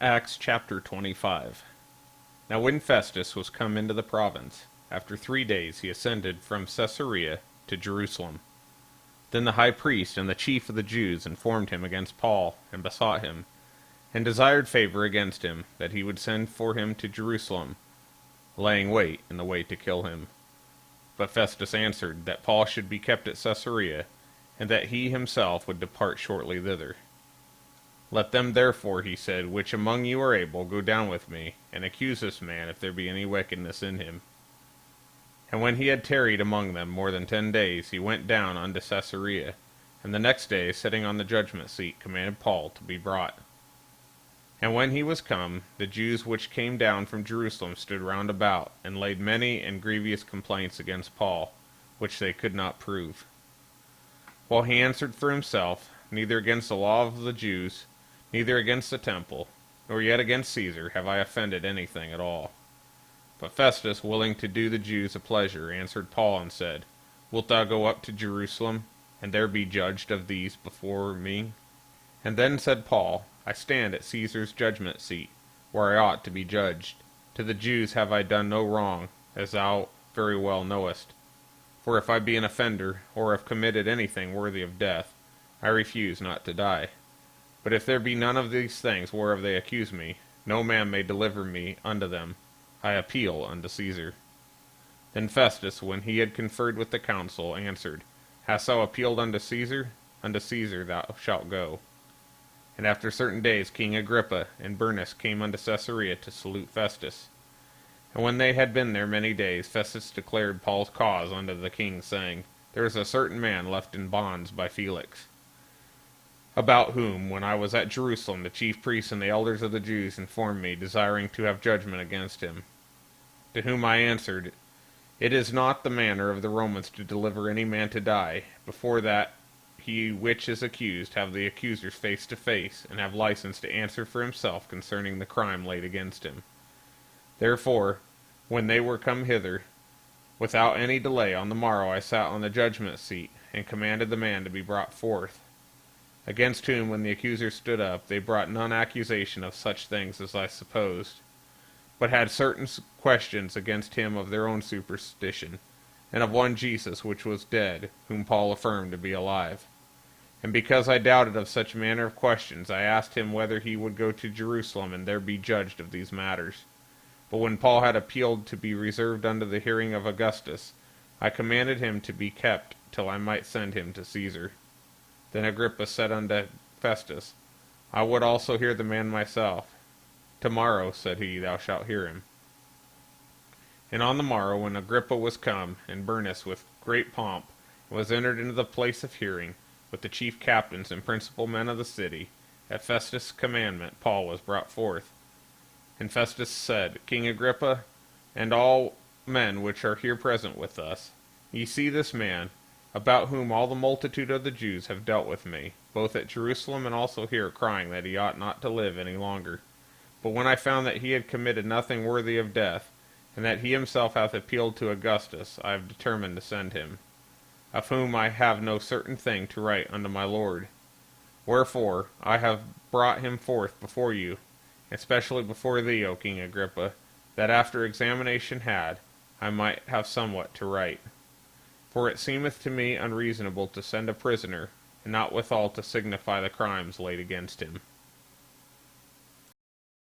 Acts chapter 25. Now when Festus was come into the province, after 3 days he ascended from Caesarea to Jerusalem. Then the high priest and the chief of the Jews informed him against Paul, and besought him, and desired favor against him, that he would send for him to Jerusalem, laying wait in the way to kill him. But Festus answered that Paul should be kept at Caesarea, and that he himself would depart shortly thither. Let them therefore, he said, which among you are able, go down with me, and accuse this man, if there be any wickedness in him. And when he had tarried among them more than 10 days, he went down unto Caesarea, and the next day, sitting on the judgment seat, commanded Paul to be brought. And when he was come, the Jews which came down from Jerusalem stood round about, and laid many and grievous complaints against Paul, which they could not prove. While he answered for himself, neither against the law of the Jews, neither against the temple, nor yet against Caesar, have I offended anything at all. But Festus, willing to do the Jews a pleasure, answered Paul and said, Wilt thou go up to Jerusalem, and there be judged of these before me? And then said Paul, I stand at Caesar's judgment seat, where I ought to be judged. To the Jews have I done no wrong, as thou very well knowest. For if I be an offender, or have committed anything worthy of death, I refuse not to die. But if there be none of these things whereof they accuse me, no man may deliver me unto them. I appeal unto Caesar. Then Festus, when he had conferred with the council, answered, Hast thou appealed unto Caesar? Unto Caesar thou shalt go. And after certain days King Agrippa and Bernice came unto Caesarea to salute Festus. And when they had been there many days, Festus declared Paul's cause unto the king, saying, There is a certain man left in bonds by Felix, about whom, when I was at Jerusalem, the chief priests and the elders of the Jews informed me, desiring to have judgment against him. To whom I answered, It is not the manner of the Romans to deliver any man to die, before that he which is accused have the accusers face to face, and have license to answer for himself concerning the crime laid against him. Therefore, when they were come hither, without any delay, on the morrow I sat on the judgment seat, and commanded the man to be brought forth. Against whom, when the accusers stood up, they brought none accusation of such things as I supposed, but had certain questions against him of their own superstition, and of one Jesus which was dead, whom Paul affirmed to be alive. And because I doubted of such manner of questions, I asked him whether he would go to Jerusalem, and there be judged of these matters. But when Paul had appealed to be reserved unto the hearing of Augustus, I commanded him to be kept till I might send him to Caesar. Then Agrippa said unto Festus, I would also hear the man myself. Tomorrow, said he, thou shalt hear him. And on the morrow, when Agrippa was come, and Bernice with great pomp was entered into the place of hearing, with the chief captains and principal men of the city, at Festus' commandment Paul was brought forth. And Festus said, King Agrippa, and all men which are here present with us, ye see this man, about whom all the multitude of the Jews have dealt with me, both at Jerusalem and also here, crying that he ought not to live any longer. But when I found that he had committed nothing worthy of death, and that he himself hath appealed to Augustus, I have determined to send him, of whom I have no certain thing to write unto my lord. Wherefore I have brought him forth before you, especially before thee, O King Agrippa, that after examination had, I might have somewhat to write. For it seemeth to me unreasonable to send a prisoner, and not withal to signify the crimes laid against him.